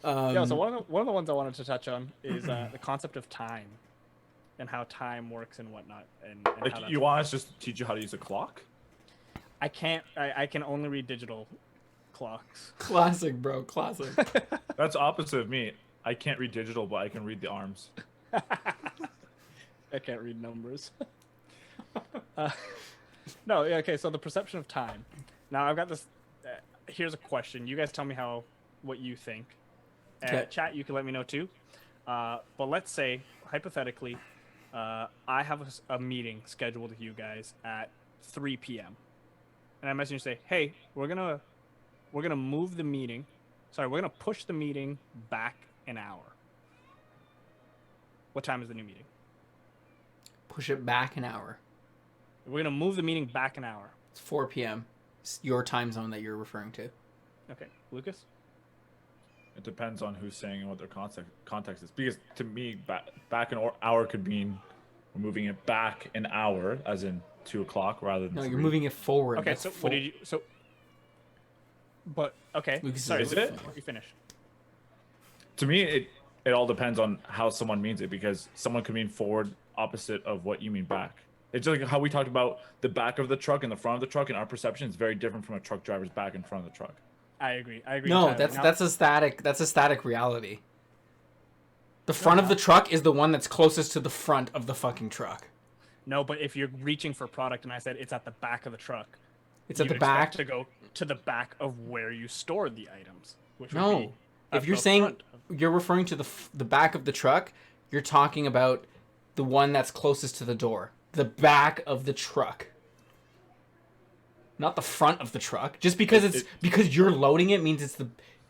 Yeah, so one of the ones I wanted to touch on is the concept of time and how time works and whatnot. And Like, how that's you want us just to teach you how to use a clock? I can't. I can only read digital clocks. Classic, bro. Classic. That's opposite of me. I can't read digital, but I can read the arms. I can't read numbers. No, yeah, okay. So the perception of time. Now I've got this. Here's a question. You guys tell me what you think. Okay. Chat, you can let me know too. But let's say hypothetically, I have a meeting scheduled with you guys at 3 p.m. and I message you and say, "Hey, we're gonna move the meeting. Sorry, we're gonna push the meeting back an hour." What time is the new meeting? Push it back an hour. We're gonna move the meeting back an hour. It's 4 p.m. It's your time zone that you're referring to. Okay, Lucas. It depends on who's saying and what their context is. Because to me, back an hour could mean we're moving it back an hour, as in 2 o'clock, rather than. No, 3. you're moving it forward. Okay, That's so full. what did you? So. But okay, Lucas sorry. is it? You finish. To me, it all depends on how someone means it, because someone could mean forward opposite of what you mean back. It's like how we talked about the back of the truck and the front of the truck, and our perception is very different from a truck driver's back and front of the truck. I agree. No, entirely. that's a static reality. The front of the truck is the one that's closest to the front of the fucking truck. No, but if you're reaching for a product, and I said it's at the back of the truck, It's at you'd the back. expect to go to the back of where you stored the items. Which would No, be if at you're the saying front of- you're referring to the back of the truck, you're talking about the one that's closest to the door, the back of the truck, not the front of the truck. Just because because you're loading it means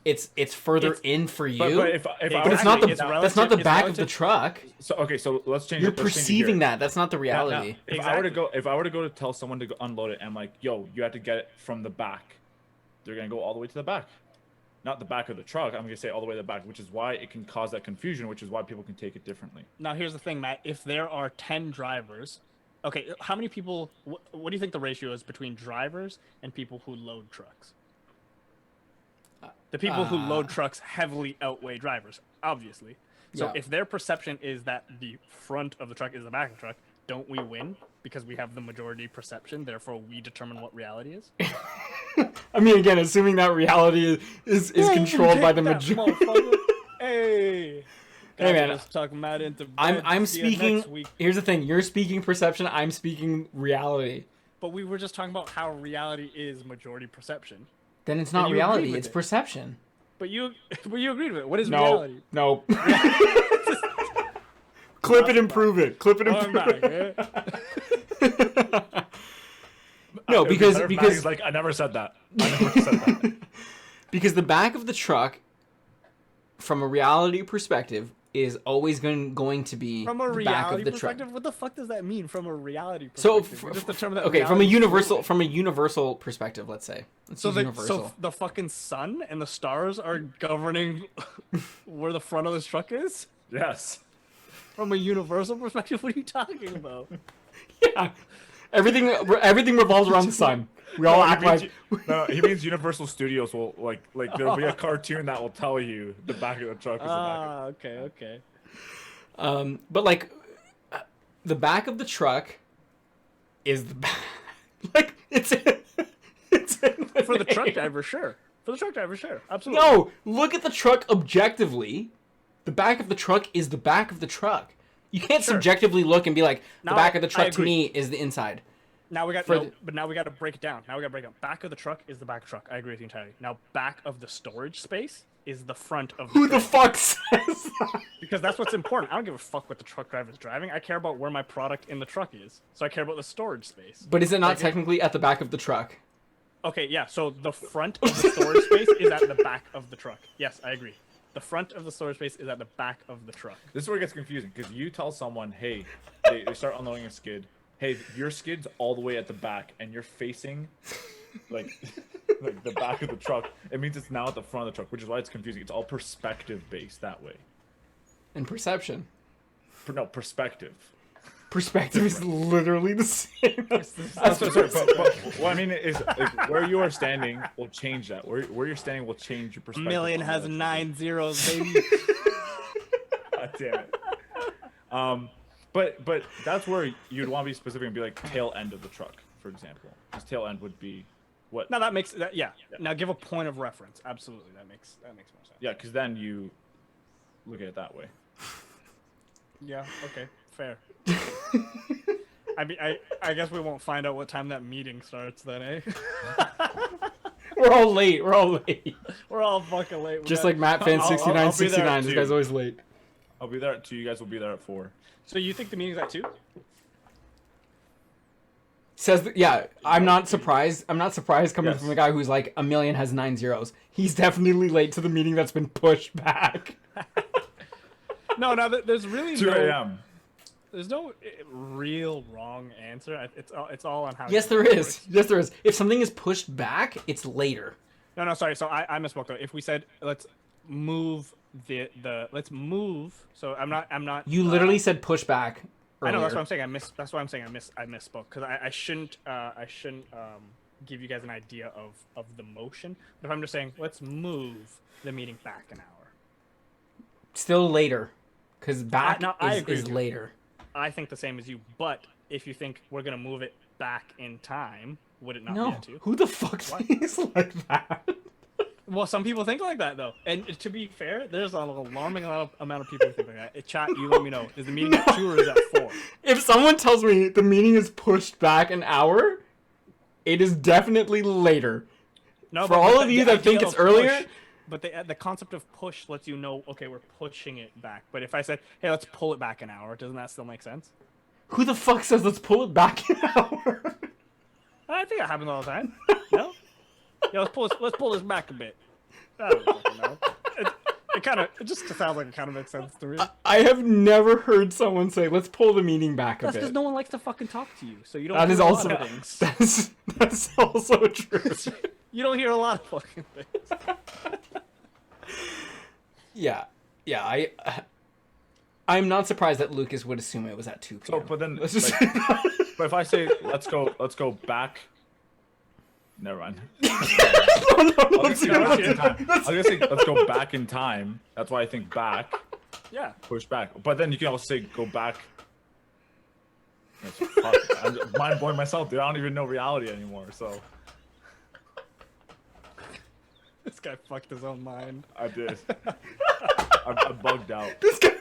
it's further in for you. But if But it's not Exactly, that's not the it's back of the relative- truck. So okay, so let's change. You're let's change it perceiving here. that. That's not the reality. Now, if Exactly. I were to go to tell someone to go unload it, I'm like, yo, you have to get it from the back. They're gonna go all the way to the back, not the back of the truck. I'm gonna say all the way to the back, which is why it can cause that confusion, which is why people can take it differently. Now here's the thing, Matt. If there are 10 drivers, okay, how many people? What do you think the ratio is between drivers and people who load trucks? The people who load trucks heavily outweigh drivers, obviously. So Yeah. if their perception is that the front of the truck is the back of the truck, don't we win because we have the majority perception? Therefore, we determine what reality is. I mean, again, assuming that reality is controlled by the majority. Hey. Hey, man. Let's talk Matt into bed. I'm See you next speaking. week. Here's the thing: you're speaking perception. I'm speaking reality. But we were just talking about how reality is majority perception. Then it's And not you agreed reality. with It's it. perception. But you agreed with it. What is reality? No. Clip it and prove it. Clip it and I'm prove it. back, eh? No, It would be because better if Maggie's like, I never said that. I never said that. because the back of the truck, from a reality perspective, is always going to be From a the back reality of the truck. perspective, what the fuck does that mean? From a reality So, perspective, we just determined that okay, from a reality is fluid. universal perspective, let's say. Let's So use the universal. the fucking sun and the stars are governing where the front of this truck is. Yes. From a universal perspective, what are you talking about? Yeah, everything revolves around the sun. We all act like No, he means Universal Studios will like there'll be a cartoon that will tell you the back of the truck is the back. Ah, okay. But like, the back of the truck is the back. Like it's in For the truck name. driver, sure. For the truck driver, sure. Absolutely. No, look at the truck objectively. The back of the truck is the back of the truck. You can't Sure. subjectively look and be like, the Now, back of the I truck to agree. me is the inside. Now we got For no, the- but now we got to break it down. Back of the truck is the back of the truck. I agree with you entirely. Now back of the storage space is the front of the Who the truck. fuck says that? Because that's what's important. I don't give a fuck what the truck driver's driving. I care about where my product in the truck is. So I care about the storage space. But is it not Like, technically at the back of the truck? Okay, yeah. So the front of the storage space is at the back of the truck. Yes, I agree. The front of the storage space is at the back of the truck. This is where it gets confusing, because you tell someone, hey, they start unloading a skid. Hey, your skid's all the way at the back, and you're facing like the back of the truck. It means it's now at the front of the truck, which is why it's confusing. It's all perspective based that way. And perception. No, perspective. perspective is literally the same. Sorry, but what I mean is, like, where you are standing will change that. Where you're standing will change your perspective. Million on has that. 9 zeros, baby. God damn it. But that's where you'd want to be specific and be like tail end of the truck, for example. Because tail end would be what? Now that makes that yeah. Now give a point of reference. Absolutely, that makes more sense. Yeah, because then you look at it that way. Yeah. Okay. Fair. I mean, I guess we won't find out what time that meeting starts then, eh? We're all late. We're all late. We're all fucking late. Just like Matt Fan I'll 6969. be This there guy's always late. I'll be there at 2. You guys will be there at 4. So you think the meeting's at 2? Says that, yeah. I'm not surprised. I'm not surprised coming Yes. from a guy who's like a million has 9 zeros. He's definitely late to the meeting that's been pushed back. No, there's really 2 a.m. There's no real wrong answer. It's all on how. Yes, you there do it. is. Yes, there is. If something is pushed back, it's later. No, sorry. So I misspoke though. If we said let's move let's move. So I'm not. You literally said push back. I know that's earlier. what I'm saying. That's why I'm saying I misspoke because I shouldn't give you guys an idea of the motion. But if I'm just saying let's move the meeting back an hour. Still later, because back I agree is with you. later. I think the same as you. But if you think we're gonna move it back in time, would it not be No, at 2? who the fuck thinks like that? Well, some people think like that though, and to be fair, there's an alarming amount of people who think like that. Chat, you let me know. Is the meeting at 2 or is it at 4? If someone tells me the meeting is pushed back an hour, it is definitely later. No, For all of you that think idea it's of earlier- push, but the concept of push lets you know, okay, we're pushing it back. But if I said, hey, let's pull it back an hour, doesn't that still make sense? Who the fuck says let's pull it back an hour? I think that happens all the time. No? Yeah, let's pull this back a bit. I don't fucking know. It just sounds like it kind of makes sense to me. I have never heard someone say let's pull the meeting back a That's because bit. no one likes to fucking talk to you, so you don't. That hear is a also lot of things. that's also true. You don't hear a lot of fucking things. Yeah, I'm not surprised that Lucas would assume it was at 2 p.m. So, but then, Let's just but if I say let's go back. Never mind. no, I was let's gonna do say, it. let's go back in time. That's why I think back, Yeah. push back. But then you can also say go back. Fuck, I'm mind blowing myself, dude. I don't even know reality anymore. So This guy fucked his own mind. I did. I bugged out. This guy